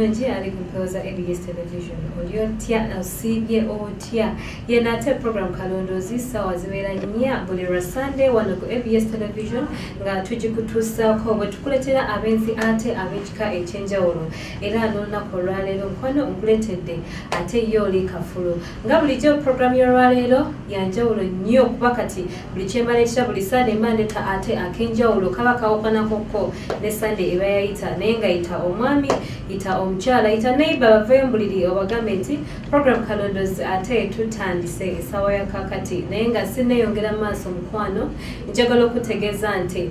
mulungi ali kumpoza ABS television olio tia osibye otia yenate program kalondozi sawa ziwera nya buli Sunday wano ku ABS television nga tujikutusa ko bwetukuletera abenzi ate abekika ekyenjawulo era n'olunaku olwaleero nkwano nkuletedde ate yoli kafulu nga bulijjo program y'olwaleero yanjawulo nnyo kuba kati buli kyembaletera buli Sunday mandeta ate akenjawulo kaba kawokanakoko ne Sunday eba yayita naye nga yita omwami ita omukyala ita neighbor bavayo mbuliri obagambe nti program kalondozi ate tutandise esawa ya kakati naye nga sinneeyongera maaso mukwano njagala okutegeeza nti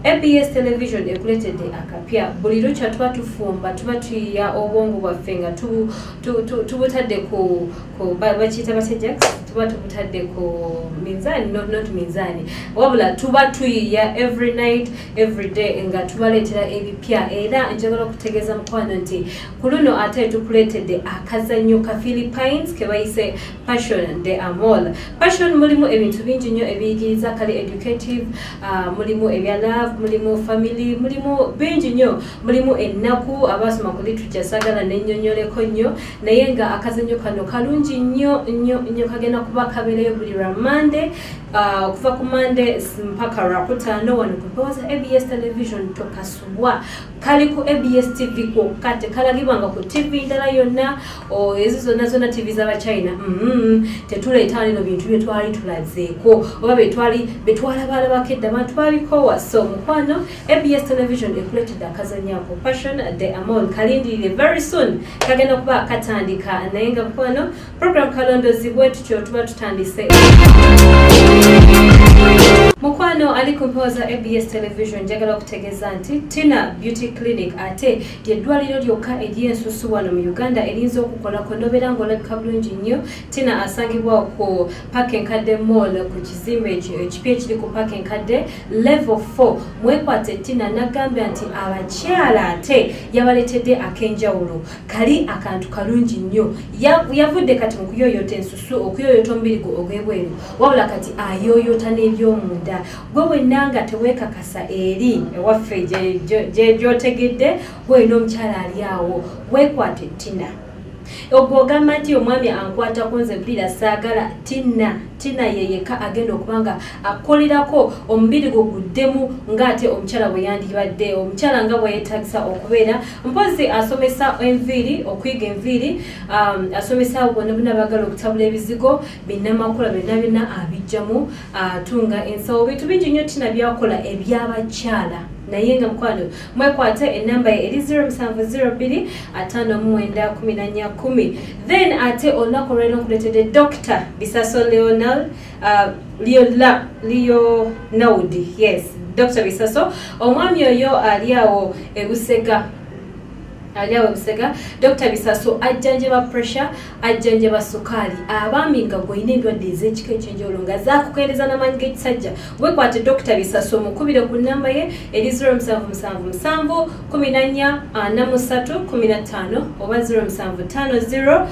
ABS television ekuletedde akapya buli lukya tuba tufumba tuba tuyiya obwongo bwaffe nga tubutadde ku bakiyita batejax tuba tubutadde ku minzaani not minzaani wabula tuba tuyiya every night every day nga tubaleetera ebipya era njagala okutegeeza mukwano nti ku luno ate tukuletedde akazannyo ka Philippines ke bayise Passion de Amor. Passion mulimu ebintu bingi nnyo ebiyigiriza kale educative mulimu ebya love mulimu family mulimu bingi nnyo mulimu ennaku abasoma ku literature sagala n'ennyonnyoleko nnyo naye nga akazannyo kano kalungi nnyo kagenda kuba kabeerayo buli Monday okuva ku Monday mpaka Lwakutaano wano ku ABS television tokasubwa kali ku ABS TV kwokka tekalagibwanga ku TV ndala yonna ezo zonna TV z'Abachina tetuleeta lino bintu bye twali tulazeeko oba betwalabalabako edda abantu babikowa so mukwano ABS television ekuletedde akazannyo ako Passion de Amor kalindirire very soon kagenda kuba katandika naye nga mukwano program kalondozi bwetutyo tuba tutandise mukwano ali kumpoza ABS television njagala okutegeeza nti Tina Beauty Clinic ate lyeddwaliro lyokka ery'ensusu wano mu Uganda erinza okukola kondobera ng'olabika bulungi nnyo Tina asangibwa ku Park Nkadde Mall ku kizimbe ekipya ekiri ku Park Nkadde level 4 mwekwate Tina nagambya nti abakyala ate yabaletedde akenjawulo kali akantu kalungi nnyo yavudde kati mu kuyoyota ensusu okuyoyota omubiri ogw'ebweru wabula kati ayoyota n'ebyomunda gwe wennanga teweekakasa eri ewaffe gyotegedde gwena omukyala ali awo weekwate Tina ogwogamba nti omwami ankwata kunze mpulira saagala Tina yeyeka agenda okubanga akolerako omubiri gwo guddemu ng'ate omukyala bwe yandibadde omukyala nga bwe yeetagisa okubeera mpozi asomesa enviiri okuyiga enviiri asomesa abo bonna bagala okutabula ebizigo binnamakula byonna abijjamu atunga ensawo bintu bingi nnyo Tina byakola eby'abakyala naye nga mukwano mwekwate enamba ye eri 0702 5910 then ate olunaku olwaliro nkuletedde Dr. Bisaso Leonaudi yes Dr. Bisaso omwami oyo ali awo ebusega Dr. Bisaso ajjanjaba pressure ajjanjaba sukali abaami nga gwine endwadde ez'ekika ekyenjawulo nga zakukeereza n'amaanyi g'ekisajja wekwate Dr. Bisaso mukubire ku nnamba ye eri 0777 14 43 15 oba 0750 64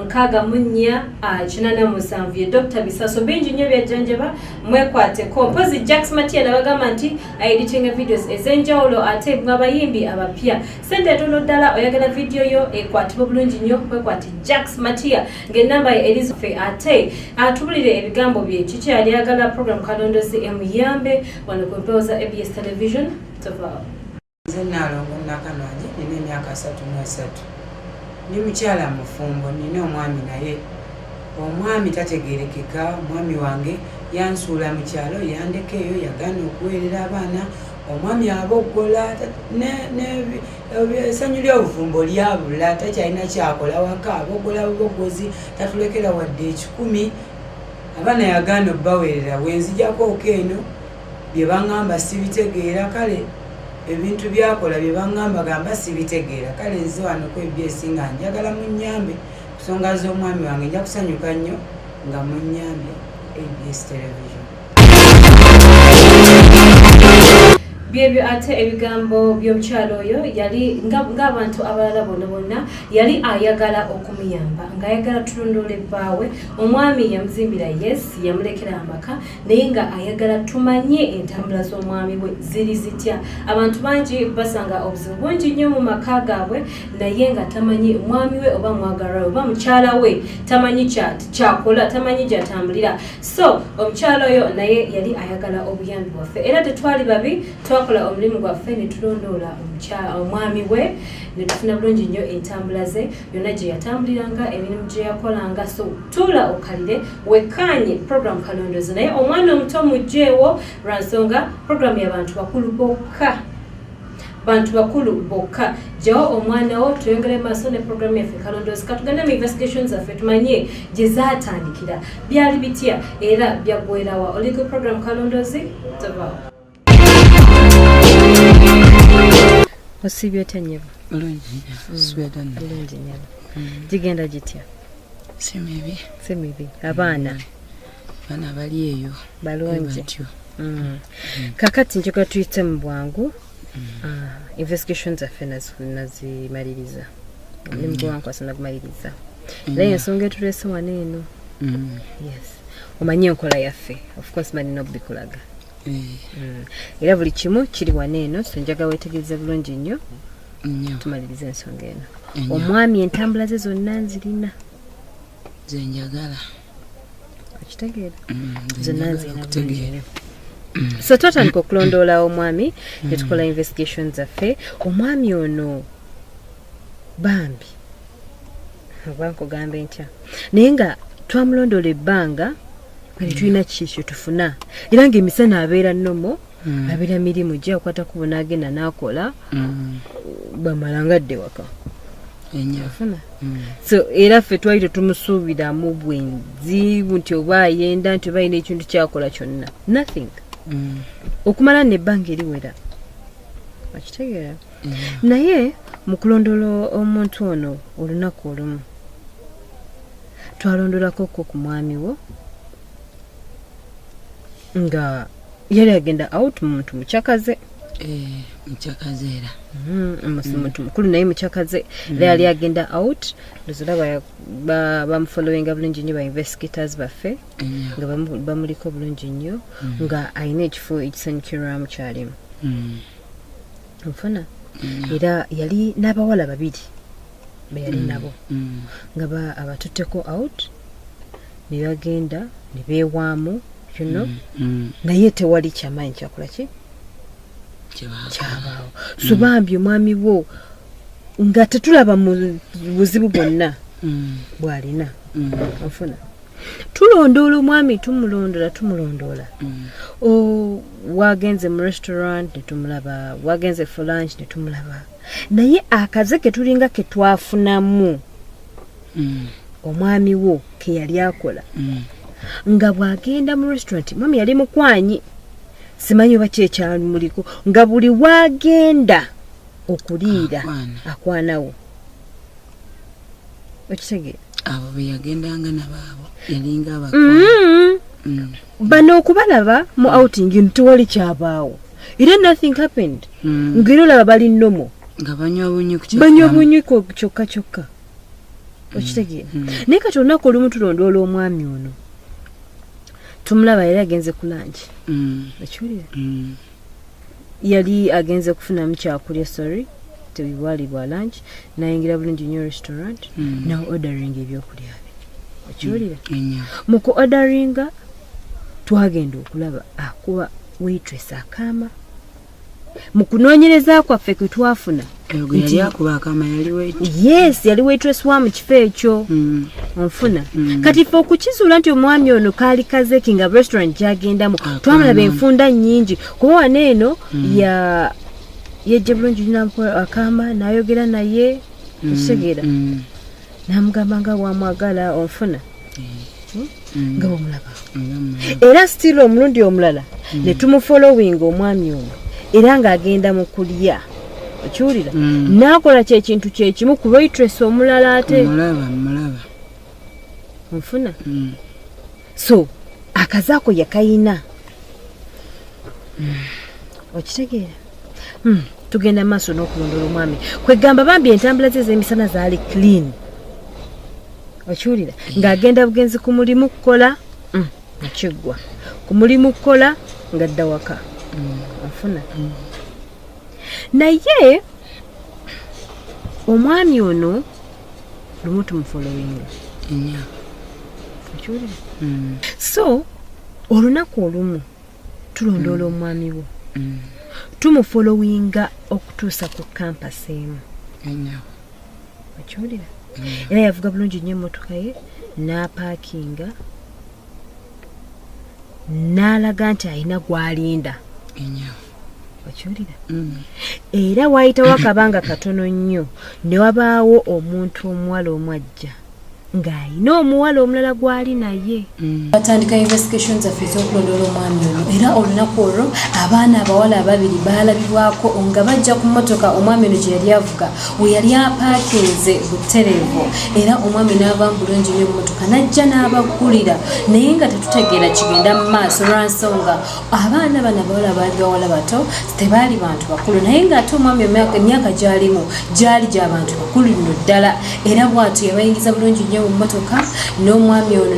87 ye Dr. Bisaso bingi nnyo byajjanjaba mwekwateko mpozi Jax Matia nabagamba nti editing videos ez'enjawulo ate mwabayimbi abapya etono ddala oyagala video yo ekwatibwa bulungi nnyo kwekwati Jax Matia ng'ennamba ye Elizabeth ate atubulire ebigambo bye kiki yali ayagala program kalondozi emuyambe wano ku mpewo ABS television tova nze naalongo nakanwaji nina emyaka 33 ni mukyala mufumbo nina omwami naye omwami tategerekeka omwami wange yansuula mu kyalo yandekeeyo yagaana okuweerera abaana omwami aboggola essanyu ly'obufumbo lyabula takyalina kyakola waka aboggola buboggozi tatulekera wadde 10 abaana yagaana obbaweerera wenzijako okeeno bye baŋŋamba sibitegeera kale ebintu byakola bye baŋŋamba gamba sibitegeera kale nze wano ku ABS nga njagala munnyambe kusonga z'omwami wange nja kusanyuka nnyo nga munnyambe ABS television byebyo ate ebigambo by'omukyalo oyo yali ng'abantu abalala bonna yali ayagala okumuyamba ng'ayagala tulondole bbaawe omwami yamuzimbira yes yamulekera amaka naye nga ayagala tumanye entambula z'omwami we ziri zitya abantu bangi basanga obuzibu bungi nnyo mu maka gaabwe naye nga tamanyi omwami we oba mwagala we oba mukyala we tamanyi kyakola tamanyi gyatambulira so omukyala oyo naye yali ayagala obuyambi bwaffe era tetwali babi twakola omulimu gwaffe ne tulondoola omwami we ne tufuna bulungi nnyo entambula ze yonna gye yatambuliranga emirimu gye yakolanga so tuula okalire wekkaanye program kalondozi naye omwana omuto mugjeewo lwansonga program y'abantu bakulu bokka bantu bakulu bokka jawo omwana wo tuyongere maaso ne program yaffe kalondozi katugende mu investigations zaffe tumanye gye zaatandikira byali bitya era byaggwerawa oliko program kalondozi tavaawo osibye otya nnyebo bulungi nnyebo gigenda gitya simibi abaana bali eyo balungi kakati njoga tuyite mu bwangu investigations zaffe nazimaliriza omulimu gwankwasa nagumaliriza era ensonga etuleese wano eno yes omanye enkola yaffe of course manina okubikulaga era buli kimu kiri wano eno so njaga weetegereza bulungi nnyo tumaliriza ensonga eno omwami entambula ze zonna nzirina zenjagala okitegeera zonna nzirina bulungi nnyo so twatandika okulondoola omwami ne tukola investigations zaffe omwami ono bambi oba nkugambe ntya naye nga twamulondoola ebbanga nga tetulina kiki tufuna era ng'emisana abeera nnomo abeera mirimu gye akwata kubo n'agenda n'akola bamala ngadde waka afuna so era ffe twali tetumusuubiramu bwenzi nti oba ayenda nti oba alina ekintu kyakola kyonna nothing okumala nebbanga eriwera akitegeera naye mu kulondoola omuntu ono olunaku olumu twalondoolako ku mwami wo nga yali agenda out muntu mukyakaze mukyakaze era muntu mukulu naye mukyakaze era yali agenda out nozira bamufollowinga bulungi nnyo ba investigators baffe nga bamuliko bulungi nnyo nga alina ekifo ekisanyukirwamu kyalimu nfuna era yali n'abawala babiri beyali nabo nga abatutteko out ne bagenda ne beewaamu naye tewali kyamaanyi kyakola ki kyabaawo so bambi omwami wo nga tetulaba mu buzibu bwonna bw'alina ofuna tulondoola omwami tumulondoola wagenze mu restaurant ne tumulaba wagenze for lunch ne tumulaba naye akaze ke tulinga ke twafunamu omwami wo ke yali akola nga bwagenda mu restaurant mwami yali mukwanyi simanyi oba kyekyamuliko nga buli wagenda okuliira akwanawo okitegeera abo beyagendanga nabaabo yalinga bano okubalaba mu outing tewali kyabaawo era nothing happened ngero olaba bali nnomo nga banywa bunyi kyokka okitegeera naye kati olunaku olumu tulondoola omwami ono tumulaba yali agenze ku langi ekiwulira yali agenze kufunamu kyakulya sorry tebibwali bwa lunch nayingira bulungi nnyo restaurant na ordering ebyokulya bye ekiwulira mu ku orderinga twagenda okulaba akuba waitress akaama mu kunoonyereza kwaffe kwe twafuna yes yali waitress wa mu kifo ekyo onfuna kati ffe okukizuula nti omwami ono kaali kazeki nga restaurant gyagendamu twamulaba enfunda nnyingi kuba wano eno yejje bulungi akaama n'ayogera naye ekitegeera n'amugamba nga wamwagala onfuna nga bwomulaba era still omulundi omulala ne tumufollowinga omwami ono era ng'agenda mu kulya okiwulira n'akola kyekintu kyekimu ku waitress omulala ate mulaba onfuna so akazaako yakayina okitegeera tugenda maaso n'okulondola omwami kwegamba bambi entambula ze z'emisana zaali clean okiwulira ng'agenda bugenzi ku mulimu kukola nakiggwa ku mulimu kukola ng'adda waka afuna naye omwami ono lumu tumufolowinga okiwulira so olunaku olumu tulondoola omwami wo tumufolowinga okutuusa ku kampasi emu okiwulira era yavuga bulungi nnyo emmotoka ye n'apaakinga n'alaga nti alina gw'alinda okiwulira era waayitawo akabanga katono nnyo ne wabaawo omuntu omuwala omwajja ng'alina omuwala omulala gw'ali naye batandika investigation zaffe ez'okulondoola omwami ono era olunaku olwo abaana abawala ababiri baalabibwako nga bajja ku mmotoka omwami ono gye yali avuga we yali apaakinze butereevu era omwami n'avaamu bulungi nnyo emmotoka n'ajja n'abagulira naye nga tetutegeera kigenda mu maaso lwansonga abaana bano abawala baali bawala bato tebaali bantu bakulu naye ng'ate omwami emyaka gy'alimu gyali gy'abantu bakulu nno ddala era bw'atyo yabayingiza bulungi nnyo mu mmotoka n'omwami ono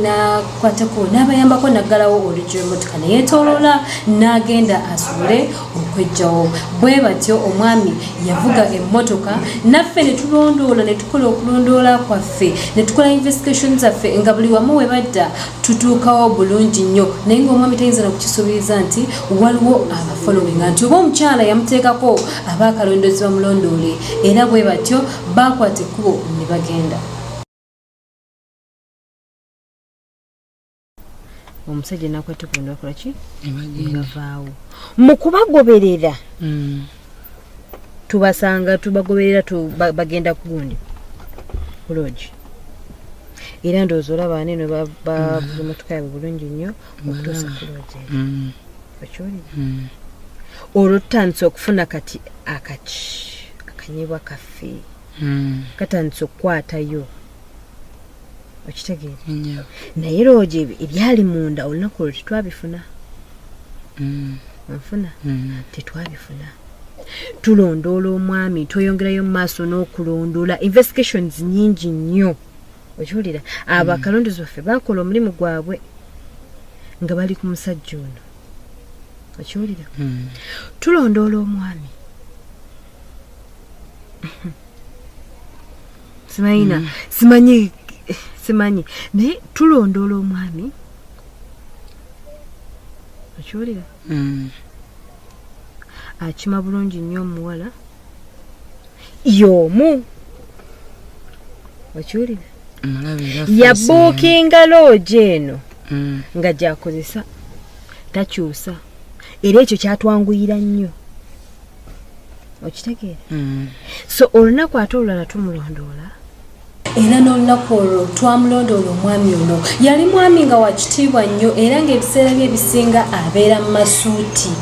n'akwatako n'abayambako naggalawo oluggi lw'emmotoka ne yeetooloola n'agenda asubule okwejjawo bwe batyo omwami yavuga emmotoka naffe ne tulondoola ne tukola okulondoola kwaffe ne tukola investigation zaffe nga buli wamu we badda tutuukawo bulungi nnyo naye ng'omwami tayinza n'okukisuubiriza nti waliwo abafolowinga nti oba omukyala yamuteekako abaakalondozi bamulondoole era bwe batyo baakwata ekkubo ne bagenda omusajja nakwata kulondola kola ki bavaawo mu kubagoberera tubasanga tubagoberera bagenda ku gundi kulogi era ndowooza olaba aneeno bavuga emmotoka yaabwe bulungi nnyo okutuusa kulogi okiwulira olwo tutandise okufuna kati akanyibwa kaffe katandise okukwatayo okitegeere naye loogi ebyali munda olunaku olwo tetwabifuna nfuna tetwabifuna tulondoola omwami tweyongerayo mu maaso n'okulondoola investigations nyingi nnyo okiwulira abakalondozi baffe bakola omulimu gwabwe nga bali ku musajja ono okiwulira tulondoola omwami simanyi naye tulondoola omwami okiwulira akima bulungi nnyo omuwala y'omu okiwulira yabuukinga loogi eno nga gyakozesa takyusa era ekyo kyatwanguyira nnyo okitegeera so olunaku ate olulala tumulondoola era n'olunaku olwo twamulondoola omwami ono yali mwami nga wakitiibwa nnyo era ng'ebiseera bye ebisinga abeera mu masuuti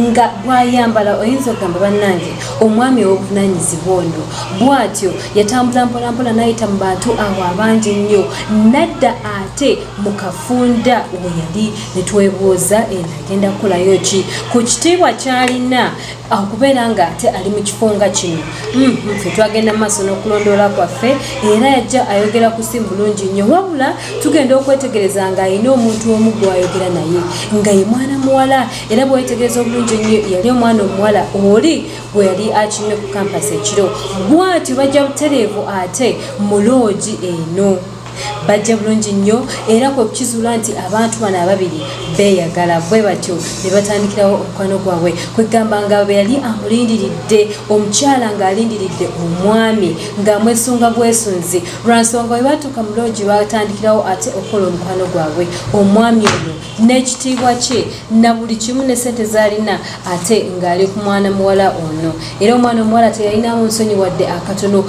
nga bw'ayambala oyinza okugamba bannange omwami ow'obuvunaanyizibwa ono bw'atyo yatambula mpolampola n'ayita mu bantu awo abangi nnyo nadda ate mu kafunda we yali ne twebuuza agenda kukolayo ki ku kitiibwa ky'alina okubeera ng'ate ali mu kifo nga kino ffe twagenda mu maaso n'okulondoola kwaffe era yajja ayogera ku simu bulungi nnyo wabula tugenda okwetegereza ng'alina omuntu omu gw'ayogera naye nga ye mwana muwala era bw'wetegereza obulungi nnyo yali omwana omuwala oli bwe yali akimye ku kampasi ekiro bw'atyo bajja butereevu ate mu loogi eno bajja bulungi nnyo era kwe kukizuula nti abantu bano ababiri beeyagala bwe batyo ne batandikirawo omukwano gwabwe kwegamba nga bwe yali amulindiridde omukyala ng'alindiridde omwami ng'amwesunga bwesunzi lwansonga bwe batuuka mu loogi batandikirawo ate okukola omukwano gwabwe omwami ono n'ekitiibwa kye na buli kimu ne sente z'alina ate ng'ali ku mwana muwala ono era omwana omuwala teyalinamu nsonyi wadde akatono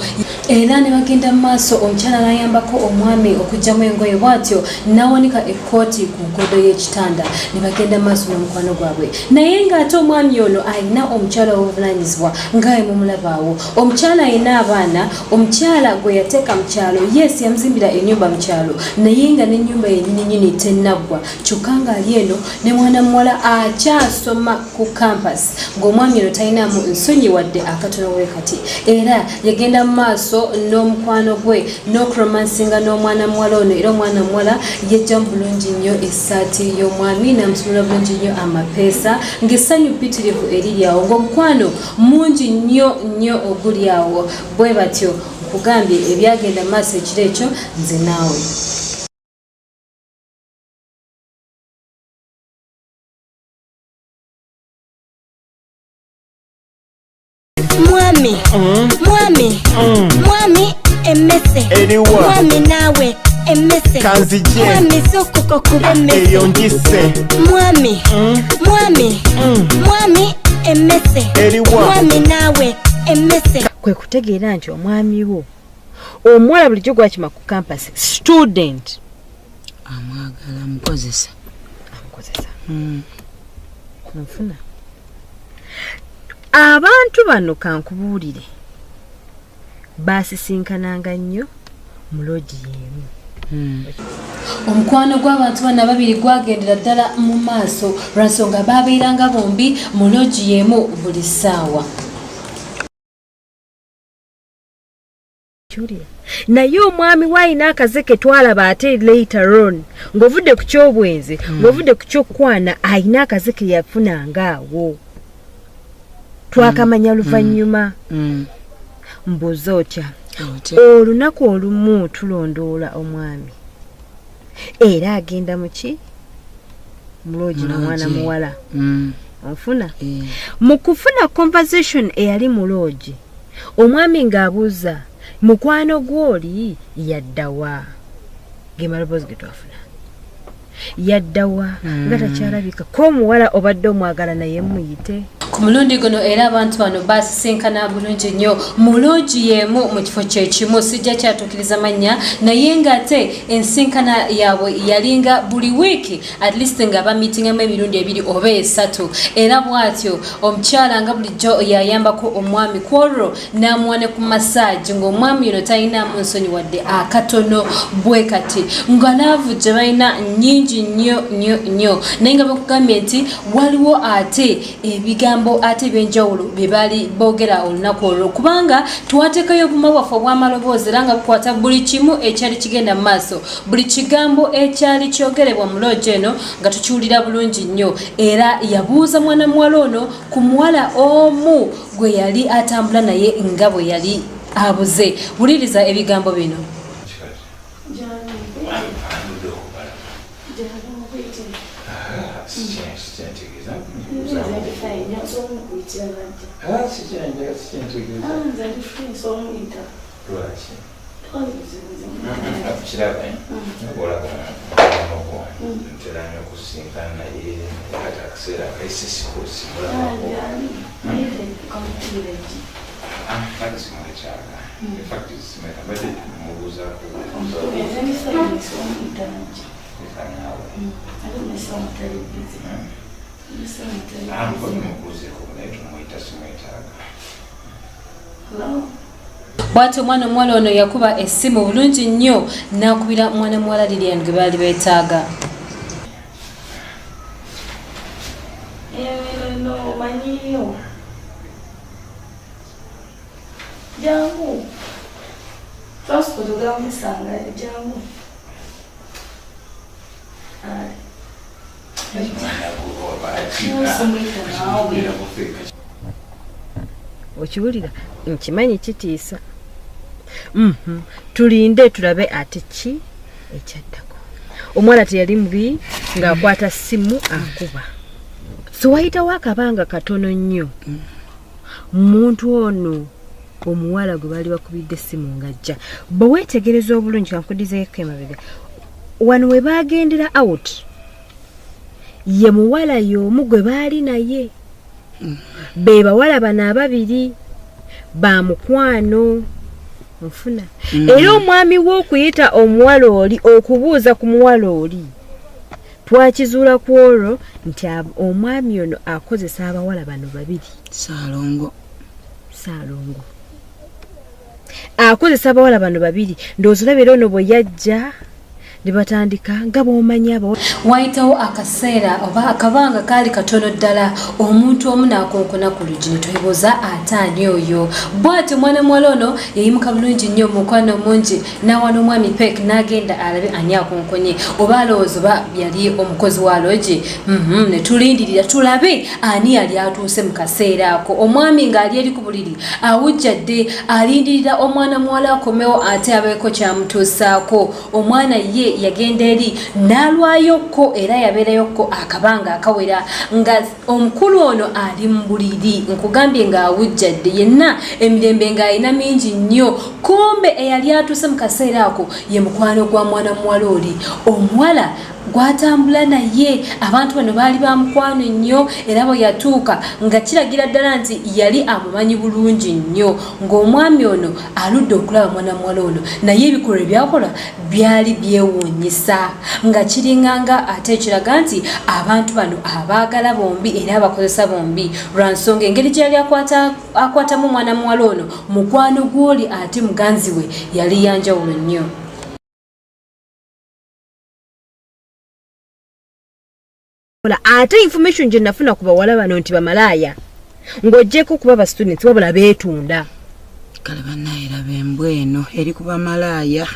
era ne bagenda mu maaso omukyala n'ayambako omwami omwami okujjamu engoye bw'atyo n'awanika ekkooti ku nkodo y'ekitanda ne bagenda maaso n'omukwano gwabwe naye ng'ate omwami ono alina omukyala w'obuvunaanyizibwa ng'aye mumulabaawo omukyala alina abaana omukyala gwe yateeka mu kyalo yes yamuzimbira ennyumba mu kyalo naye nga n'ennyumba yennyininyini tennaggwa kyokka ng'ali eno ne mwana muwala akyasoma ku campus ng'omwami ono talinaamu nsonyi wadde akatono we kati era yagenda mu maaso n'omukwano gwe n'okuromansinga n'omwana muwala ono era omwana muwala yajjamu bulungi nnyo essaati y'omwami n'amusumula bulungi nnyo amapeesa ng'essanyu ppitirivu eriri awo ng'omukwano mungi nnyo oguli awo bwe batyo nkugambye ebyagenda mu maaso ekiro ekyo nze naawe Mwami emese mwami nawe emese mwami sokoko kuba emese mwami emese mwami nawe emese kwe kutegeera nti omwami wo omuwala bulijjo gwakima ku campus student amwagala amukozesa nfuna abantu bano kankubuulire baasisinkananga nnyo mu loogi y'emu omukwano gw'abantu bana babiri gwagendera ddala mu maaso lwansonga baabeeranga bombi mu loogi y'emu buli ssaawa naye omwami waayina akazeke twalaba ate later on ng'ovudde ku ky'obwenzi ng'ovudde ku ky'okwana ayina akazeke yafunanga awo twakamanya luvannyuma mbuuza otya olunaku olumu tulondoola omwami era agenda muki muloogi n'omwana muwala onfuna mu kufuna conversation eyali muloogi omwami ng'abuuza mukwano gw'oli yaddawa gemaloboozi ge twafuna yaddawa nga takyalabika ko omuwala obadde omwagala naye muyite ku mulundi guno era abantu bano baasisinkana bulungi nnyo mu loogi y'emu mu kifo kyekimu sijja kyatuukiriza mannya naye ng'ate ensinkana yaabwe yalinga buli wiiki at least nga bamiitingamu emirundi ebiri oba esatu era bw'atyo omukyala nga bulijjo yayambako omwami ku olwo n'amuwane ku masaagi ng'omwami ono talinaamu nsonyi wadde akatono bwe kati nga laavu gye balina nnyingi nnyo naye nga bakugambye nti waliwo ate ebigambo ate ebyenjawulo bye baali boogera olunaku olwo kubanga twateekayo obuma bwaffe obw'amaloboozi era nga bukwata buli kimu ekyali kigenda mu maaso buli kigambo ekyali kyogerebwa mu loogi eno nga tukiwulira bulungi nnyo era yabuuza mwana muwala ono ku muwala omu gwe yali atambula naye nga bwe yali abuze wuliriza ebigambo bino bw'atyo omwana omuwala ono yakuba essimu bulungi nnyo n'akubira mwana muwala Lilian gwe baali beetaaga jangu transport ogamusanga jangu okiwulira nkimanyi kitiisa tulinde tulabe ate ki ekyaddako omwana teyali mubi ng'akwata ssimu akuba so wayitawo akabanga katono nnyo muntu ono omuwala gwe baali bakubidde essimu ng'ajja bwe weetegereza obulungi kankudizeeko emabega wano we baagendera out ye muwala y'omu gwe baali naye be bawala bano ababiri ba mukwano nfuna era omwami wo okuyita omuwala oli okubuuza ku muwala oli twakizuula ku olwo nti omwami ono akozesa abawala bano babiri Saalongo akozesa abawala bano babiri ndowooza ono bwe yajja ne batandika nga bw'omanyi wayitawo akaseera oba akabanga kaali katono ddala omuntu omu n'akonkona ku luggi ne twebuuza ataani oyo bw'ati omwana muwala ono yayimuka bulungi nnyo mukwano mungi n'awana omwami pek n'agenda alabe ani akonkonye oba alowooza oba yali omukozi wa logi ne tulindirira tulabe ani yali atuuse mu kaseera ako omwami ng'ali eri ku buliri awujjadde alindirira omwana muwala akomewo ate abeeko kyamutuusaako omwana ye yagenda eri n'alwayokko era yabeerayokko akabanga akawera nga omukulu ono ali mu buliri nkugambye ng'awujjadde yenna emirembe ng'alina mingi nnyo kumbe eyali atuuse mu kaseera ako ye mukwano gwa mwana muwala oli omuwala gwatambula naye abantu bano baali bamukwano nnyo era bwe yatuuka nga kiragira ddala nti yali amumanyi bulungi nnyo ng'omwami ono aludde okulaba mwana muwala ono naye ebikolwa ebyakola byali byewuunyisa nga kiringanga ate ekiraga nti abantu bano abaagala bombi era abakozesa bombi lwa nsonga engeri gye yali akwatamu mwana muwala ono mukwano gw'oli ate muganzi we yali yanjawulo nnyo. Ate information gye nafuna ku bawala bano nti bamalaya ng'oggyeko kuba ba students wabula beetunda kale bannaera bembwe eno eri ku bamalaya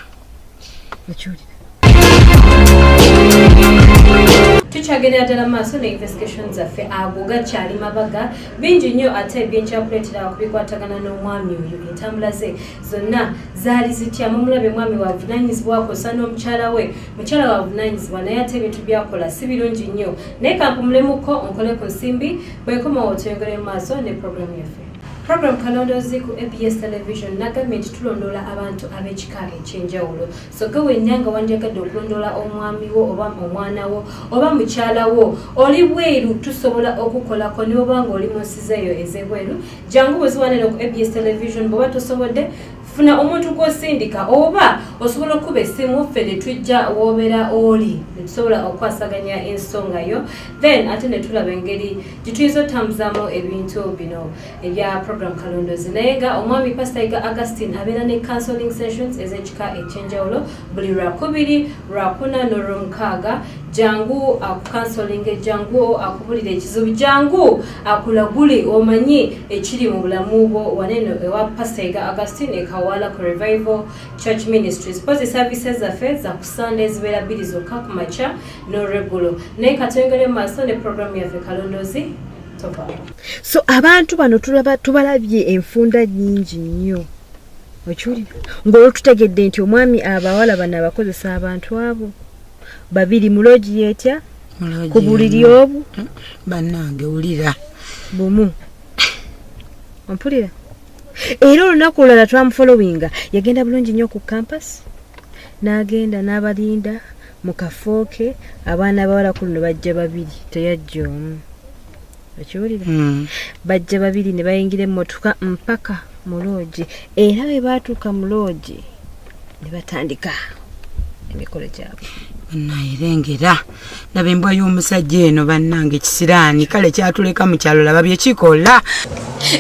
tukyagendera ddala maaso ne investigations zaffe ago gakyali mabaga bingi nnyo ate byenkyakuleetera kubikwatagana n'omwami oyo entambula ze zonna zaali zitya mumulabe mwami wa buvunaanyizibwako sa n'omukyala we mukyala wa buvunaanyizibwa naye ate ebintu byakola si birungi nnyo naye kampumulemuko onkole ku nsimbi bwekomawo tuyongere mu maaso ne programu yaffe. Program Kalondozi ku ABS Television na gavumenti tulondola abantu ab'ekika ekyenjawulo so gawe nyanga wandiyagadde okulondola omwami wo oba omwana wo oba mukyala wo oli bweru tusobola okukolako ne obanga oli mu nsi zeeyo ez'ebweru jangu buziwanire ku ABS Television bw'oba tosobodde funa omuntu gw'osindika oba osobola okuba essimu ffe ne tujja w'obeera oli ne tusobola okwasaganya ensonga yo then ate ne tulaba engeri gye tuyinza otambuzaamu ebintu bino ebya program Kalondozi naye nga omwami Pastor Iga Augustine abeera ne counseling sessions ez'ekika ekyenjawulo buli lwakubiri lwakuna n'olwomukaaga jangu akukansolinge jangu akubulira ekizibu jangu akulagule omanyi ekiri mu bulamu bwo waneno ewa Pastor Iga Augustine ekawala ku Revival Church Ministries pozi services zaffe za ku Sunday zibeera bbiri zokka ku makya n'olweggulo naye katwengere mu maaso ne programu yaffe Kalondozi topa. So abantu bano tubalabye enfunda nnyingi nnyo okiwulira ng'olwo tutegedde nti omwami abawala bano abakozesa abantu abo babiri mulogi yetya ku buliri obu bannange wulira bumu ompulira era olunaku olulala twamufollowinga yagenda bulungi nnyo ku campus n'agenda n'abalinda mu kafooke abaana abawala ku luno bajja babiri teyajja omu okiwulira bajja babiri ne bayingira emmotoka mpaka mu loogi era bwe baatuuka mu loogi ne batandika emikolo gyabwe nairengera laba embwa y'omusajja eno bannange ekisiraani kale kyatuleka mu kyalo laba byekikola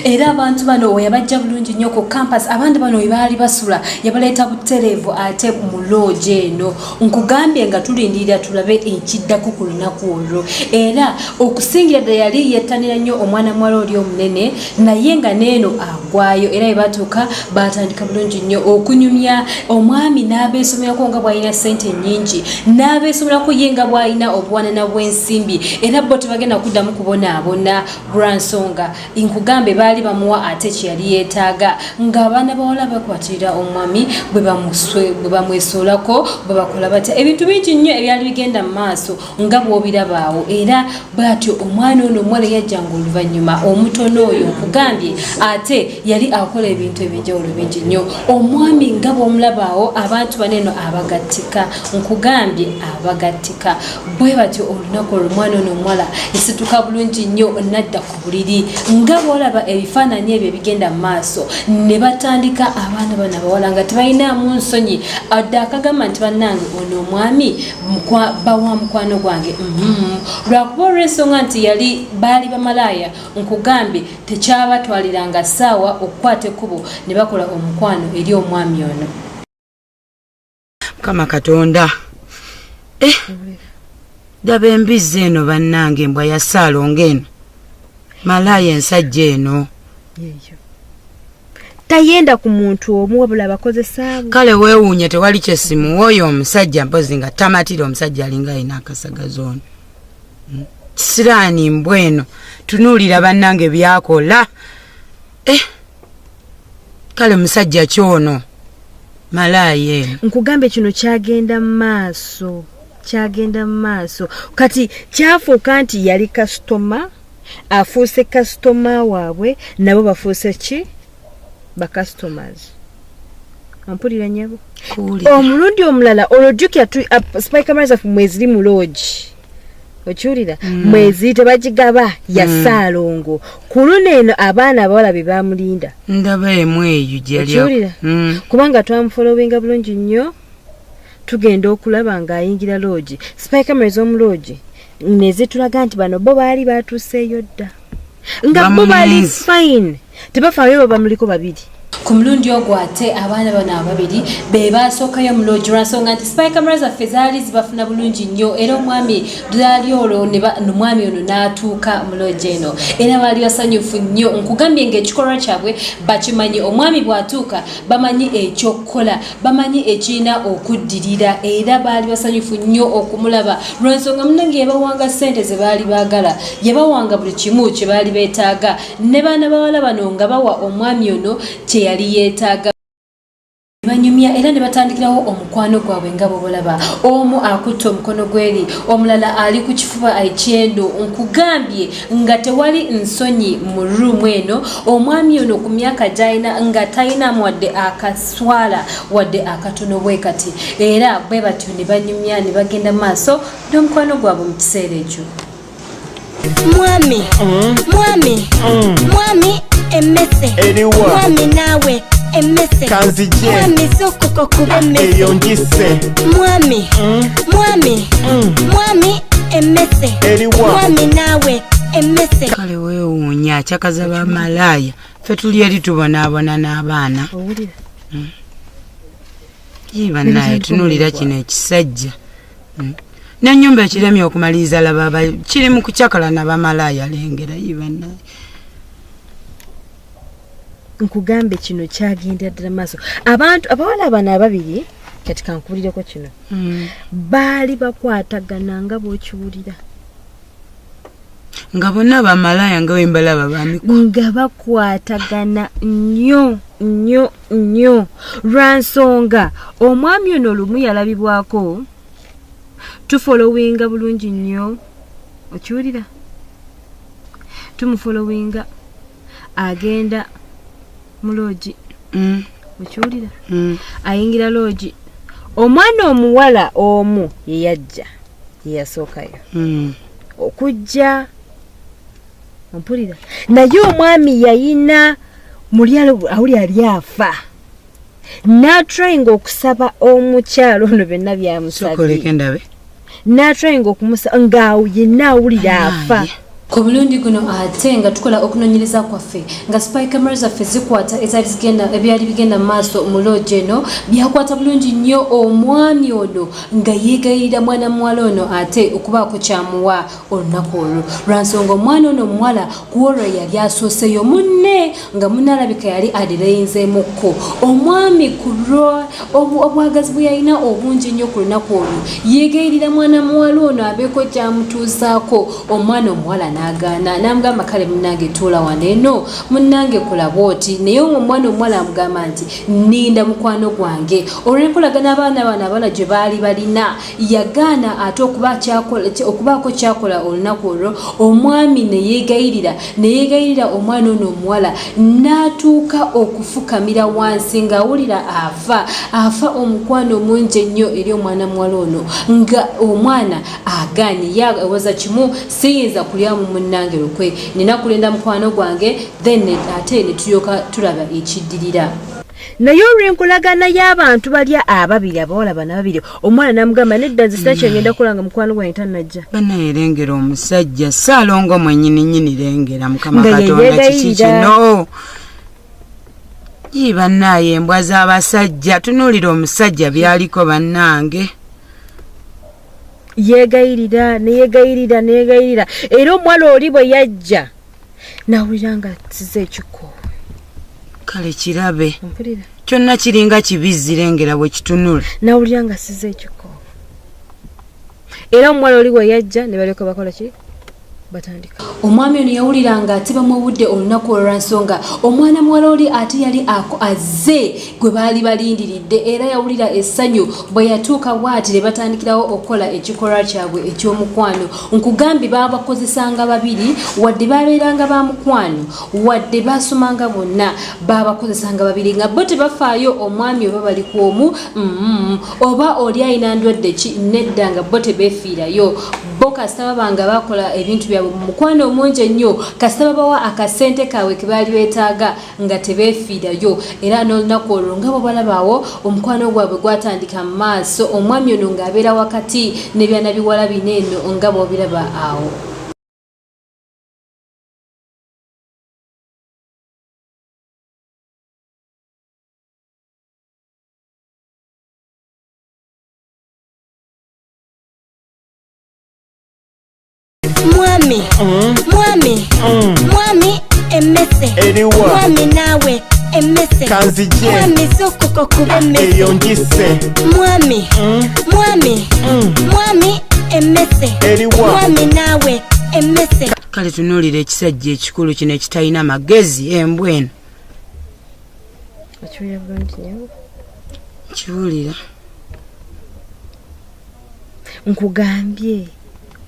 era abantu bano we yabajja bulungi nnyo ku campus abandi bano we baali basula yabaleeta butereevu ate mu loogi eno nkugambye nga tulindirira tulabe ekiddako ku lunaku olwo era okusingira ddala yali yettanira nnyo omwana muwala oli omunene naye nga neeno agwayo era we batuuka baatandika bulungi nnyo okunyumya omwami n'abeesomerako nga bw'alina ssente nnyingi n'abeesomerako ye nga bw'alina obuwanana bw'ensimbi era bo tebagenda kuddamu kubonaabona lwa nsonga nkugambe baali bamuwa ate kyeyali yeetaaga ng'abaana bawala bakwatirira omwami bwe bamwesoolako bwe bakola batya ebintu bingi nnyo ebyali bigenda mu maaso nga bw'obirabaawo era bw'atyo omwana ono omuwala yajjanga oluvannyuma omutono oyo nkugambye ate yali akola ebintu ebyenjawulo bingi nnyo omwami nga bw'omulabaawo abantu baneeno abagattika nkugambye abagattika bwe batyo olunaku olwo omwana ono omuwala esituka bulungi nnyo nadda ku buliri nga bw'olaba balaba ebifaananyi ebyo bigenda mu maaso ne batandika abaana bano abawala nga tebalinamu nsonyi adde akagamba nti bannange ono omwami bawa mukwano gwange lwakuba olw'ensonga nti baali bamalaya nkugambye tekyabatwaliranga ssaawa okukwata ekkubo ne bakola omukwano eri omwami ono. Mukama Katonda daba embizzi eno bannange embwa ya Ssaalongo eno malaya ensajja eno tayenda ku muntu omu wabula abakozesaamu. Kale weewuunya tewali kyesimu oyo omusajja mpozi nga tamatira omusajja alinga alina akasagazo ono. Siraani mbwa eno tunuulira bannange byakola. Kale musajja kyono malaya eno. Nkugambe kino kyagenda mu maaso kati kyafuuka nti yali kasitoma afuuse kasitoma waabwe nabo bafuuse ki bakasitomas. Ampulira nyabo omulundi omulala olwojjukira spy cameras zaffe mweziri mu lodge okiwulira mwezi tebagigaba ya Ssaalongo ku luno eno abaana abawala be bamulinda ndaba emu eyo okiwulira kubanga twamufolowinga bulungi nnyo tugenda okulaba ng'ayingira lodge spy cameras z'omu lodge nezitulaga nti bano bo baali batuuseeyo dda nga bo baali fine tebafaayo bamuliko babiri. Ku mulundi ogwo ate abaana bano ababiri be baasookayo mu lodge lwansonga nti spy cameras zaffe zaali zibafuna bulungi nnyo era omwami ddaali olwo omwami ono n'atuuka mu lodge eno era baali basanyufu nnyo nkugambye ng'ekikolwa kyabwe bakimanyi omwami bw'atuuka bamanyi ekyokukola bamanyi ekirina okuddirira era baali basanyufu nnyo okumulaba lwansonga munnange yabawanga ssente ze baali baagala yabawanga buli kimu kye baali beetaaga ne baana bawala bano nga bawa omwami ono yali yeetaaga banyumya era ne batandikirawo omukwano gwabwe nga bw'olaba omu akutte omukono gweri omulala ali ku kifuba ekyendo nkugambye nga tewali nsonyi mu ruumu eno omwami ono ku myaka gy'alina nga talinamu wadde akaswala wadde akatono bwe kati era bwe batyo ne banyumya ne bagenda maaso n'omukwano gwabwe mu kiseera ekyo. Mwami emese mwami nawe emese mwami sokoko kuba emese mwami emese mwami nawe emese. Kale weewuunya kyakaza bamalaya ffe tuli eri tubonaabona n'abaana bannaye tunuulira kino ekisajja n'ennyumba ekiremye okumaliriza laba kiri mu kucakala n'abamalaya lengera bannaye. Nkugambe kino kyagenda ddala maaso abantu abawala abana ababiri kati kankubulireko kino baali bakwatagana nga bw'okiwulira nga bonna bamalaya nga wembalaba bamiku nga bakwatagana nnyo lwansonga omwami ono olumu yalabibwako tufolowinga bulungi nnyo okiwulira tumufolowinga agenda mu lodge okiwulira ayingira lodge omwana omuwala omu yeyajja yeyasookayo okujja ompulira naye omwami yayina mulyalo awuli ali afa n'atrayinga okusaba omukyalo ono byonna byamusabye n'atrayinga okumusaba ng'awo yenna awulira afa. Ku mulundi guno ate nga tukola okunoonyereza kwaffe nga spy cameras zaffe zikwata ebyali bigenda mu maaso mu lodge eno byakwata bulungi nnyo omwami ono nga yeegayirira mwana muwala ono ate okubaako kyamuwa olunaku olwo lwansonga omwana ono omuwala ku olwo yali asooseyo munne nga munne alabika yali adireyinzeemukko omwami ku obwagazi bwe yalina obungi nnyo ku lunaku olwo yeegayirira mwana muwala ono abeeko kyamutuusaako omwana omuwala n'agaana n'amugamba kale munnange tuula wano eno munnange kulaba oti naye omwana omuwala amugamba nti nninda mukwano gwange olw'enkolagana abaana bano abala gye baali balina yagaana ate okubaako kyakola olunaku olwo omwami neyeegayirira omwana ono omuwala n'atuuka okufukamira wansi ng'awulira afa omukwano mungi ennyo eri omwana muwala ono nga omwana agaanye yaweza kimu siyinza kulya mu munnange Lukwe nina kulenda mukwano gwange then ate ne tuyoka tulaba ekiddirira. naye olw'enkolagana y'abantu balya ababiri abawala bana babiri omwana namugamba nedda nzisita kyengenda kulanga mukwano gwange tannajja banayerengera omusajja saalongo mwennyini lengera mukama katonda kiki kino bannaaye embwa z'abasajja tunuulira omusajja byaliko bannange yeegayirira neyegayirira era omuwala oli bwe yajja nawulira nga size ekikoowu kale kirabe kyonna kiringa kibizirengera bwe kitunula nawulira nga size ekikoowu era omuwala oli bwe yajja ne balyoka bakola ki batandika omwami ono yawuliranga ati bamubudde olunaku olwansonga omwana muwala oli ate yali azze gwe baali balindiridde era yawulira essanyu bwe yatuuka bw'ati ne batandikirawo okukola ekikolwa kyabwe eky'omukwano nkugambye baabakozesanga babiri wadde babeeranga ba mukwano wadde basomanga bonna baabakozesanga babiri nga bo tebafaayo omwami oba bali ku omu oba oli ayina ndwadde ki nedda nga bo tebeefiirayo bo kasita babanga bakola ebintu byabwe mu mukwano omungi ennyo kasita babawa akasente kaabwe ke baali beetaaga nga tebeefiirayo era n'olunaku olwo nga bo balabaawo omukwano gwabwe gwatandika mu maaso omwami ono ng'abeera wakati n'ebyana biwala bino eno nga bw'obiraba awo. Mwami emese mwami nawe emese mwami sokoko kuba emese mwami emese mwami nawe emese kale tunuulira ekisajja ekikulu kino ekitalina magezi embwenu kiwulira nkugambye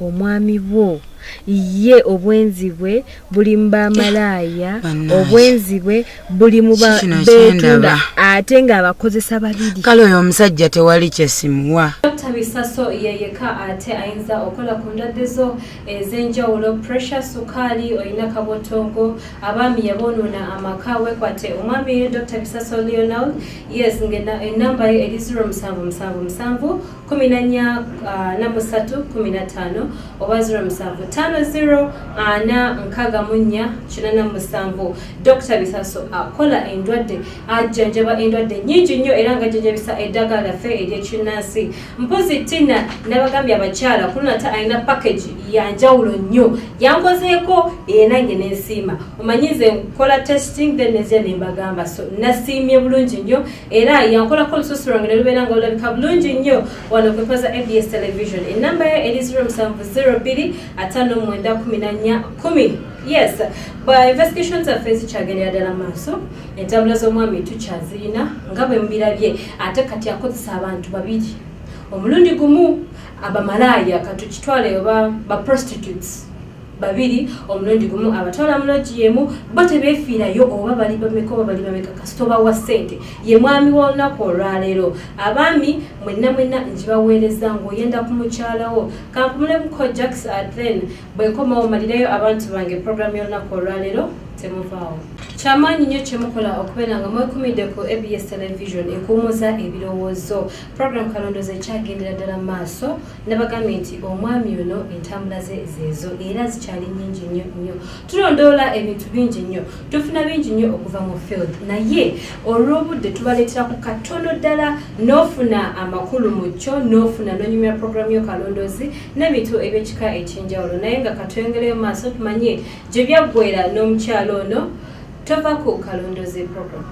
omwami bwo ye obwenzi bwe buli mu bamalaya obwenzi bwe buli mu betunda ate ng'abakozesa babiri kale oyo omusajja tewali kyesimuwa. Dr. Bisaso yeyeka ate ayinza okola ku ndwadde zo ez'enjawulo pressure sukaali olina kabotongo abaami yabonoona amaka wekwate omwami Dr. Bisaso Lionel yes enamba ye eri 0777 14 43 oba 0750 Dr. Bisaso akola endwadde ajjanjaba endwadde nyingi nnyo era nga ajjanjabisa eddagala laffe ery'ekinnansi mpozi tina nabagambye abakyala kunata alina package yanjawulo nnyo yankozeeko nange n'ensiima omanyize nkola testing then nezya nembagamba so nasiimye bulungi nnyo era yankolako olususu lwange ne lubeera nga olabika bulungi nnyo wano kwekoza ABS television enamba ye eri 0702 594 yes by investigations zaffe zikyagendera ddala maaso entambula z'omwami tukyazirina nga bwe mubirabye ate kati akozesa abantu babiri omulundi gumu abamalaya katukitwale oba ba prostitutes babiri omulundi gumu abatwala mu lodge yemu bo tebeefiirayo oba bali bameka oba bali bameka kasitoba wa ssente ye mwami w'olunaku olwaleero abaami mwenna njibaweereza ng'oyenda ku mukyalawo kankumulemu Jax then bwe nkomawo malirayo abantu bange programu y'olunaku olwaleero temuvaawo kyamaanyi nnyo kyemukola okubeera nga mwekumidde ku ABS television ekuumuza ebirowoozo program kalondozi ekyagendera ddala mu maaso nabagambye nti omwami ono entambula ze zeezo era zikyali nnyingi nnyo tulondoola ebintu bingi nnyo tufuna bingi nnyo okuva mu field naye olw'obudde tubaleetera ku katono ddala n'ofuna amakulu mu kyo n'ofuna n'onyumya programu yo kalondozi n'ebintu eby'ekika ekyenjawulo naye nga katwongereyo mu maaso tumanye gye byaggwera n'omukyalo ono tova ku kalondozi program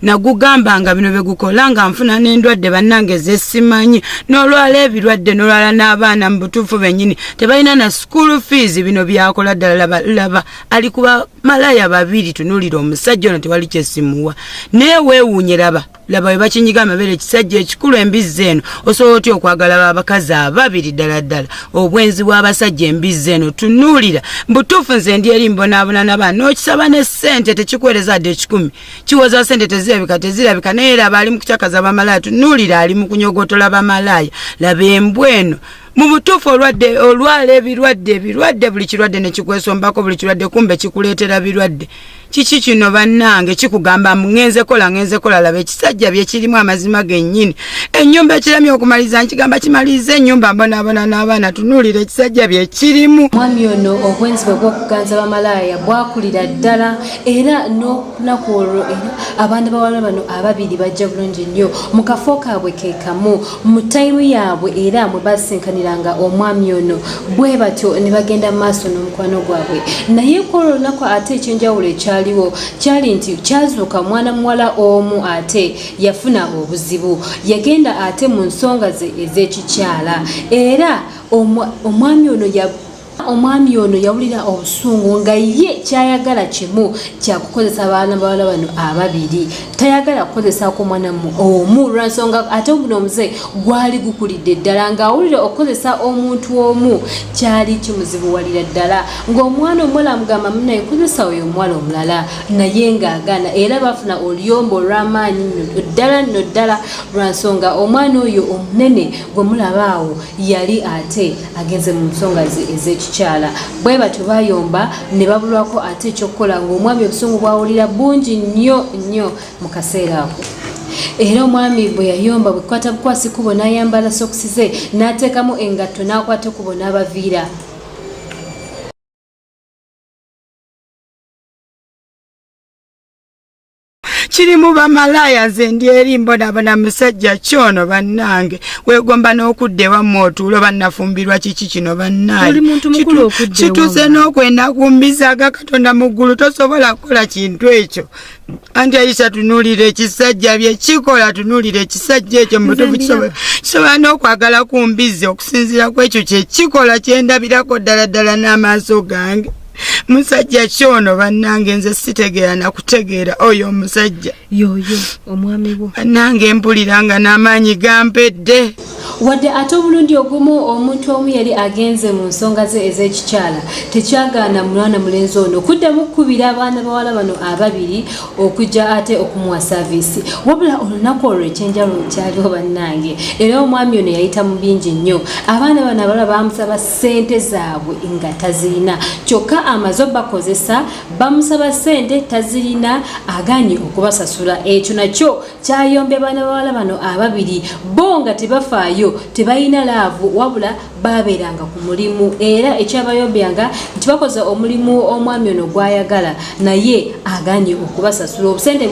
nagugamba nga bino begukola nga nfuna n'endwadde bannange zesimanyi n'olwala ebirwadde n'olwala n'abaana mu butuufu bennyini tebalina na school fees bino byakola ddala laba ali kuba malaya babiri tunuulira omusajja ono tewali kyesimuwa naye weewuunye laba we bakinyiga amabere ekisajja ekikulu embizzi eno osobola otya okwagala abakazi ababiri ddala obwenzi bw'abasajja embizzi eno tunuulira mbutuufu nze ndi eri mbonaabona n'abaana n'okisaba ne ssente tekikuweereza dde 10 kiwoza ssente zirabika tezirabika naye laba ali mu kucakaza bamalaya tunuulira ali mu kunyogotola bamalaya laba embweno mu butuufu olwala ebirwadde buli kirwadde ne kikwesombako buli kirwadde kumbe kikuleetera birwadde kiki kino bannange kikugamba ngenze kola laba ekisajja bye kirimu amazima gennyini ennyumba ekiramye okumaliza nkigamba kimalize ennyumba mbonaabona n'abaana tunuulira ekisajja bye kirimu. Mwami ono obwenzi bwe bw'okuganza bamalaya bwakulira ddala era n'olunaku olwo era abaana bawala bano ababiri bajja bulungi nnyo mu kafo kaabwe ke kamu mu tayimu yaabwe era mwe basinkaniranga omwami ono bwe batyo ne bagenda maaso n'omukwano gwabwe naye ku olunaku ate ekyenjawulo ekyaliwo kyali nti kyazuuka mwana muwala omu ate yafuna obuzibu yagenda ate mu nsonga ze ez'ekikyala era omwami ono yawulira obusungu nga ye kyayagala kimu kyakukozesa abaana bawala bano ababiri tayagala kukozesako mwana omu lwansonga ate guno omuze gwali gukulidde ddala ng'awulira okukozesa omuntu omu kyali kimuzibuwalira ddala ng'omwana omuwala amugamba munaye kozesa oyo omuwala omulala naye ng'agaana era bafuna oluyombo olw'amaanyi nno ddala lwansonga omwana oyo omunene gwe mulaba awo yali ate agenze mu nsonga ze ez'ekikyala bwe batyo bayomba ne babulwako ate ekyokukola ng'omwami obusungu bwawulira bungi nnyo mu kaseera ako era omwami bwe yayomba bwe kwata bukwasi kubo n'ayambala sokisi ze n'ateekamu engatto n'akwata kubo n'abaviira kirimu bamalaya nze ndi eri mbonabona musajja kyono bannange wegomba n'okudda ewammwe otuulo bannafumbirwa kiki kino bannange kituuse n'okwenda kumbisaga Katonda mu ggulu tosobola kukola kintu ekyo anti Aisha tunuulira ekisajja bye kikola tunuulira ekisajja ekyo mutuufu kisobola n'okwagala kumbiza okusinziira ku ekyo kye kikola kyendabirako ddala n'amaaso gange musajja kyono bannange nze sitegeera nakutegeera oyo omusajja yoyo omwami bo bannange mpuliranga n'amaanyi gampedde wadde ate obulundi ogumu omuntu omu yali agenze mu nsonga ze ez'ekikyala tekyagaana mwana mulenzi ono okuddamu kkubira abaana bawala bano ababiri okujja ate okumuwa saaviisi wabula olunaku olwo ekyenjawulo kyaliwo bannange era omwami ono yayita mu bingi nnyo abaana bano abala bamusaba ssente zaabwe nga tazirina kyokka amaze bakozesa bamusaba ssente tazirina agaanye okubasasula ekyo nakyo kyayombye abaana bawala bano ababiri bo nga tebafaayo tebalina laavu wabula babeeranga ku mulimu era ekyabayombyanga nti bakoze omulimu omwami ono gwayagala naye agaanye okubasasula obusente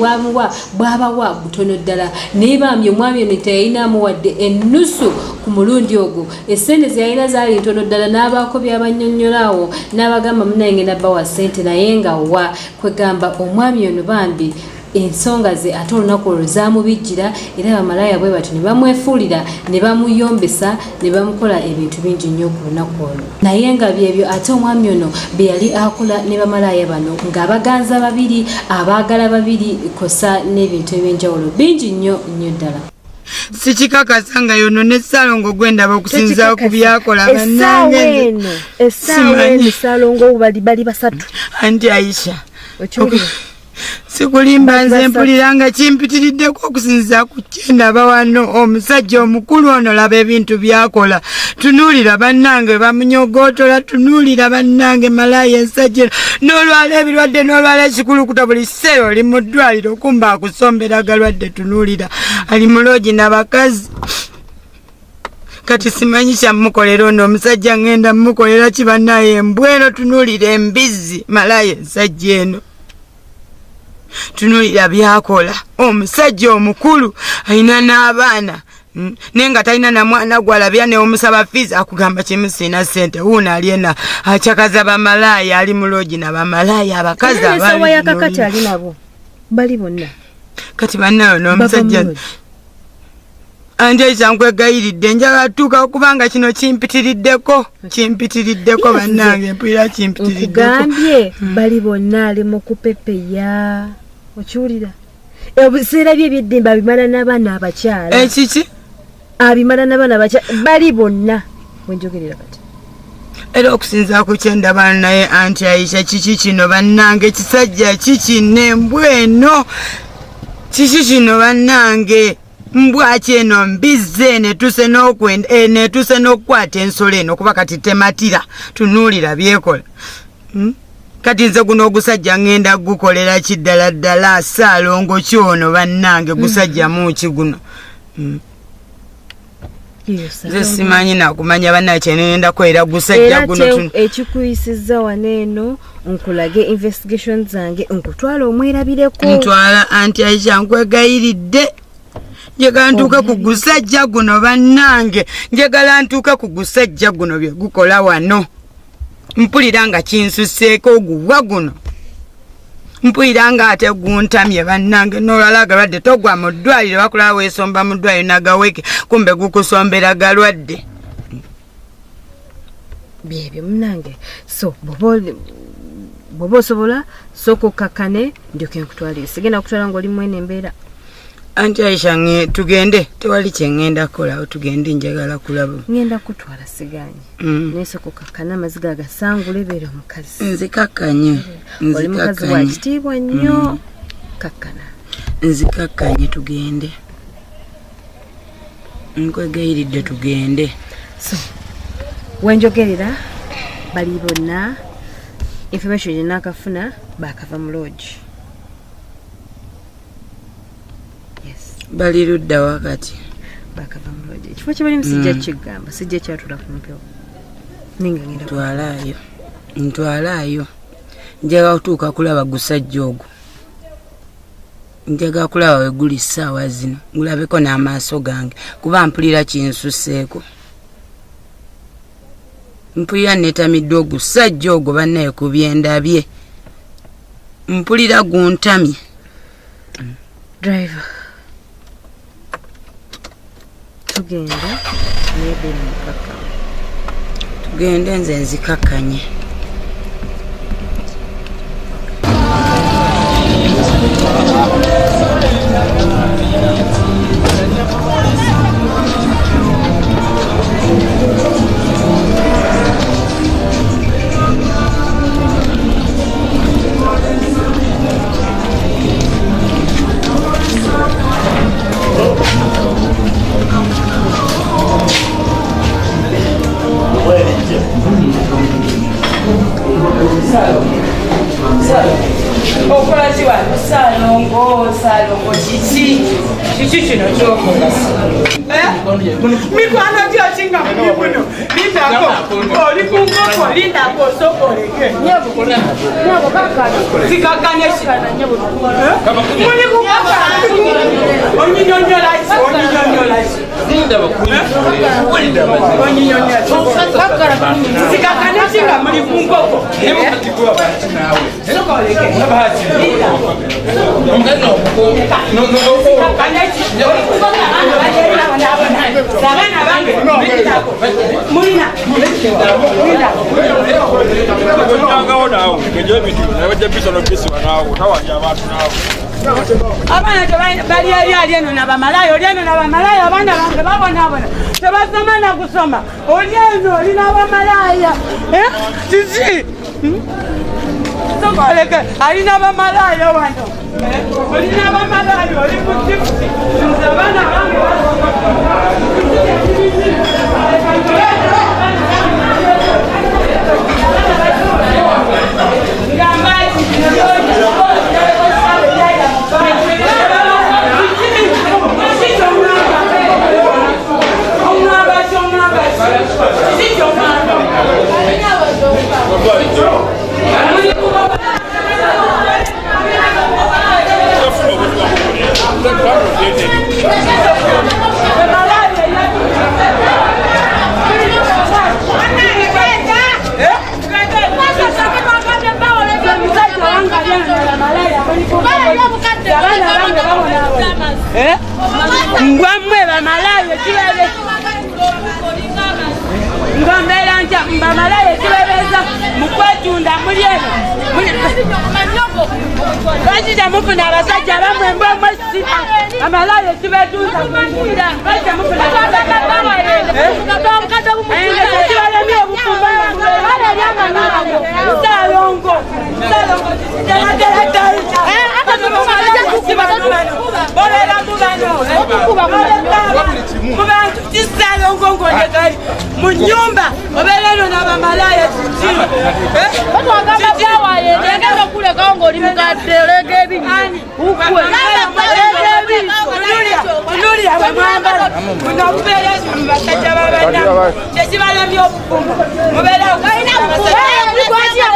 bwabawa butono ddala naye bambi omwami ono teyalinamu wadde ennusu ku mulundi ogwo essente zeyalina zaali ntono ddala n'abaako byabanyonyolaawo n'abagamba munange nabbawa ssente naye nga wa kwegamba omwami ono bambi ensonga ze ate olunaku olwo zaamubijjira era bamalaya bwe batyo ne bamwefuulira ne bamuyombesa ne bamukola ebintu bingi nnyo ku lunaku olwo naye nga byebyo ate omwami ono bye yali akola ne bamalaya bano ng'abaganza babiri abaagala babiri kosa n'ebintu ebyenjawulo bingi nnyo ddala sikikakasa nga yono ne Salongo gwendaba okusinza ku byakola bannange essaawa eno Salongo bali basatu anti Aisha sikulimba nze mpuliranga kimpitiriddeko okusinza ku kyenda bawano omusajja omukulu ono laba ebintu byakola tunuulira bannange bamunyogootola tunuulira bannange malaya ensajja n'olwala ebirwadde n'olwala ekikulukuta buli kiseera oli mu ddwaliro kumba akusombera galwadde tunuulira ali mu loogi n'abakazi kati simanyi kyamukolera ono omusajja ngenda mumukolera kibannaye embweno tunuulira embizzi malaya ensajja eno tunulira byakola omusajja omukulu alina n'abaana naye nga talina na mwana gwalabya ne omusaba fiizi akugamba kimu sina ssente wuuno aliena akyakaza bamalaya ali mu loogi na bamalaya abakazi abakati ali nabo bali bonna kati bannayo n'omusajja anje kyankwegayiridde njagala tuuka okubanga kino kimpitiriddeko bannange mpulira kimpitiriddeko okugambye bali bonna ali mu kupepeya okiwulira ebiseera bye ebyeddembe abimala n'abaana abakyala ekiki abimala n'abaana abakyala bali bonna wenjogerera kati era okusinza ku kyendaba naye anti Aisha kiki kino bannange kisajja kiki nembweno Kiki kino bannange mbwaki eno mbizze netuse n'okukwata ensolo eno kuba kati tematira tunuulira byekola. Kati nze guno ogusajja ngenda gukolera kiddala ddala Saalongo kyono bannange gusajja muki guno. Nze simanyi nakumanya bannange kyenenda kwera gusajja guno. Ekikuyisizza waneeno nkulage investigation zange nkutwala omwerabireko. Ntwala anti Aisha nkwegayiridde. Njagala ntuuka ku gusajja guno bannange. Njagala ntuuka ku gusajja guno bye gukola wano. Mpulira nga kinsuseeko oguwa guno. Mpulira nga ate guntamye bannange n'olala agalwadde togwa mu ddwaliro bakulaba weesomba mu ddwaliro nagaweke kumbe gukusombera galwadde. Byebyo munange. So bwoba osobola sooka okakkane ndyoke nkutwalire. Sigenda kutwala ng'oli mwene embeera. Anti Aisha tugende tewali kyengenda kolawo tugende njagala kulaba. Ngenda kutwala siganye. Nesoko kakana amaziga agasangule beera omukazi. Nzikakkanye. Oli mukazi wa kitiibwa nnyo. Kakkana. Nzikakkanye tugende. Nkwegayiridde tugende. So wenjogerera bali bonna information yenakafuna bakava mu lodge. Bali ludda wakati bakava mu lodge. Kifo kye bali musijja kigamba sijja kyatula kumpewo. Ninga ngenda ntwalaayo. Njaga kutuuka kulaba gusajja ogwo. Njaga kulaba we guli ssaawa zino. Ngulabeko n'amaaso gange kuba mpulira kinsuseeko. Mpulira netamidde ogusajja ogwo bannaye ku byendabye. Mpulira guntamye. Driver. Tugenda nebe mukaka. Tugende nze nzikakkanye. Okola kiwa Saalongo kiki kino kyokola mikwano gyokinga muli buno lindako oli kunkoko lindako sokoleke zikakkane muli kunkoko onyinyonyolaki zikakkane kinga muli kunkoko abaana bali ali eno nabamalaya oli eno nabamalaya abaana bange babonaabona tebasoma na kusoma oli eno oli nabamalaya kiki sokoleke alina abamalaya wano olina abamalaya oli mutifuti nze abaana bange ngwamwe bamalaya kibebe ngombeera ntya bamalaya kibebeza mukwetunda muli eno bakija mufuna abasajja bamwe mbwemwe sita amalaya kibetunza bakija mufuna kibalemye obufumba Saalongo kongonde kali mu nyumba obeereno n'abamalaya kiki batwagamba byawaye tegeza kuleka ng'oli mukadde olega ebinyonyi ukwe Nuri abamwambala munamubeera basajja babanamu kyekibalamya obukumu mubeera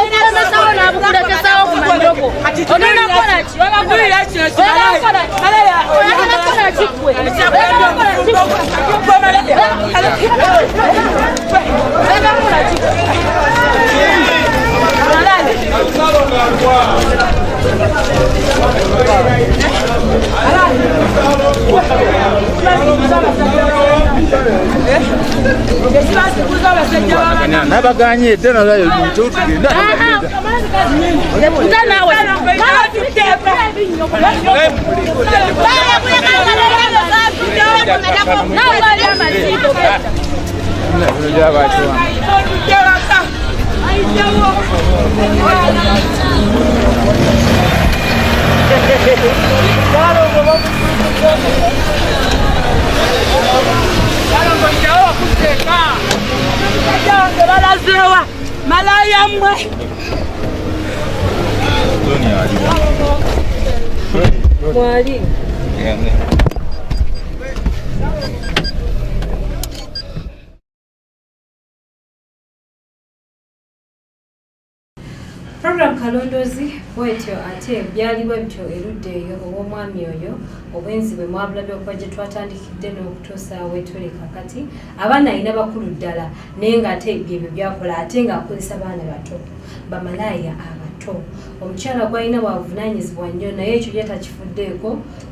okulemesawo n'abukulekesawo ku manyogo ononakola ki ononakola kikwe nabaganye tena layo tugenda balazewa malaya mmwe mwali program kalondozi bwetyo ate byaliwo bityo erudde eyo obw'omwami oyo obwenzi bwe mwabulabye okuba gye twatandikidde n'okutuusa wetuli kakati abaana alina bakulu ddala naye ng'ate byebyo byakola ate ng'akozesa baana bato bamalaya abato omukyala gwalina bwavunaanyizibwa nnyo naye ekyo ye takifuddeeko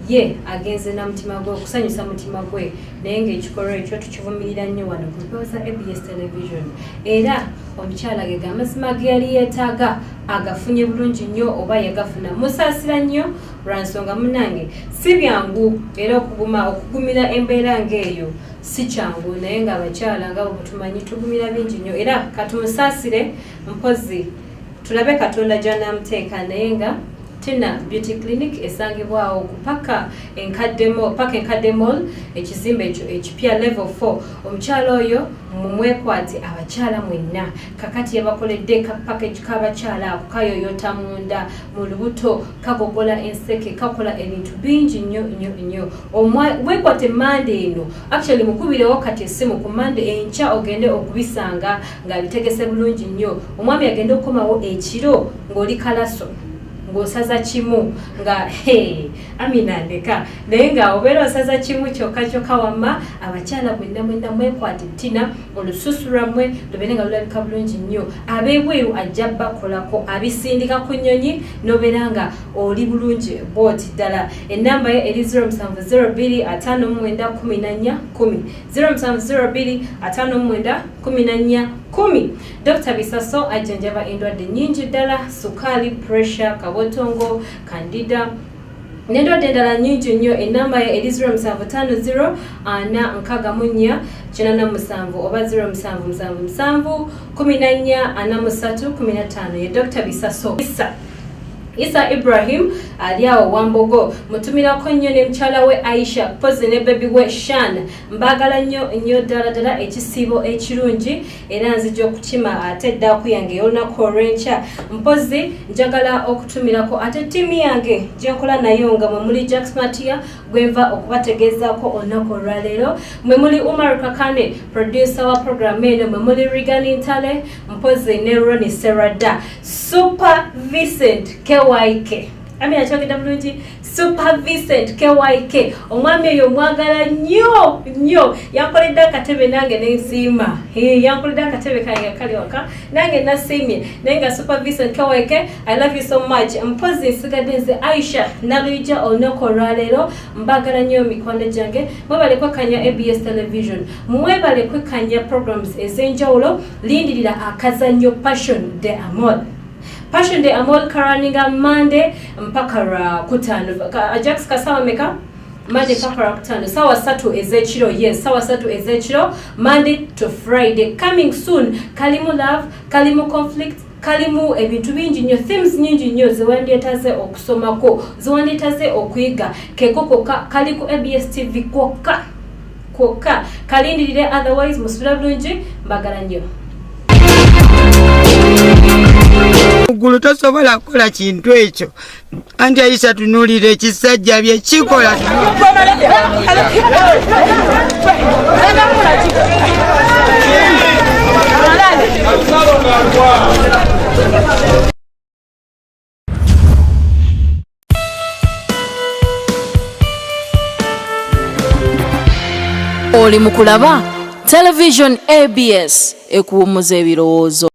ye agenze na mutima gwe okusanyusa mutima gwe naye ng'ekikolwa ekyo tukivumirira nnyo wano ku lupooza ABS television era omukyala ge amazima ge yali yeetaaga agafunye bulungi nnyo oba yagafuna musaasira nnyo lwansonga munange si byangu era okugumira embeera ng'eyo si kyangu naye ng'abakyala nga bwe tumanyi tugumira bingi nnyo era katumusaasire mpozi tulabe katonda gy'anaamuteeka naye nga Tina Beauty Clinic esangibwawo ku paka enkadde mall ekizimbe ekyo ekipya level 4 omukyala oyo mumwekwate abakyala mwenna kakati yabakoledde ka package k'abakyala ako kayoyota munda mu lubuto kagogola enseke kakola ebintu bingi nnyo wekwate mande eno actually mukubirewo kati essimu ku mande enkya ogende okubisanga nga bitegese bulungi nnyo omwami agende okukomawo ekiro ng'oli kalaso ng'osaza kimu nga Amina ndeka naye nga obeera osaza kimu kyokka wamma abakyala mwenna mwekwate Tina olususu lwammwe lubeere nga lulabika bulungi nnyo ab'ebweru ajja bakolako abisindika ku nnyonyi n'obeera nga oli bulungi bw'oti ddala ennamba ye eri 0702591410 0702591410 Dr. Bisaso ajjanjaba endwadde nnyingi ddala sukali pressure kabotongo candida n'endwadde endala nnyingi nnyo ennamba ye eri 0750 oba 0777144315 ye Dr. Bisaso Isa Ibrahim aliawo Wambogo mutumirako nnyo ne mkyala we Aisha pozi ne baby we Shan mbagala nnyo ddala ekisiibo ekirungi era nzija okukima ate ddaku yange olunaku olw'enkya mpozi njagala okutumirako ate ttiimu yange gyenkola nayo nga mwe muli Jax Matia gwenva okubategeezaako olunaku olwaleero mwe muli Umar Kakane producer wa program eno mwe muli Rigani Ntale mpozi ne Ronnie Serada Super Vincent KYK Amina chokeda bulungi Super Vincent KYK omwami oyo mwagala nnyo yankoledde akatebe nange n'ensiima yankoledde akatebe kange kali waka nange nasiimye naye nga Super Vincent KYK I love you so much mpozi nsigadde nze Aisha naluija olunaku olwaleero mbagala nnyo mikwano gyange mwebale kwekanya ABS television mwebale kwekanya programs ez'enjawulo lindirira akazannyo Passion de Amor Passion de Amor karaninga Monday mpaka Kutano. Ajax kasawa meka Monday mpaka Kutano. Sawa 3 ezekiro. Yes, sawa 3 ezekiro. Monday to Friday. Coming soon. Kalimu love, kalimu conflict, kalimu ebintu bingi nnyo themes nyingi nnyo ziwandeetaze okusomako ziwandeetaze okuyiga kekoko kali ku ABS TV kwokka kwokka. Kalindirire otherwise musula bulungi mbagala nnyo. Gulu tosobola kukola kintu ekyo. Anti Aisha tunuulira ekisajja bye kikola. Oli mukulaba Television ABS ekuwumuza ebirowoozo.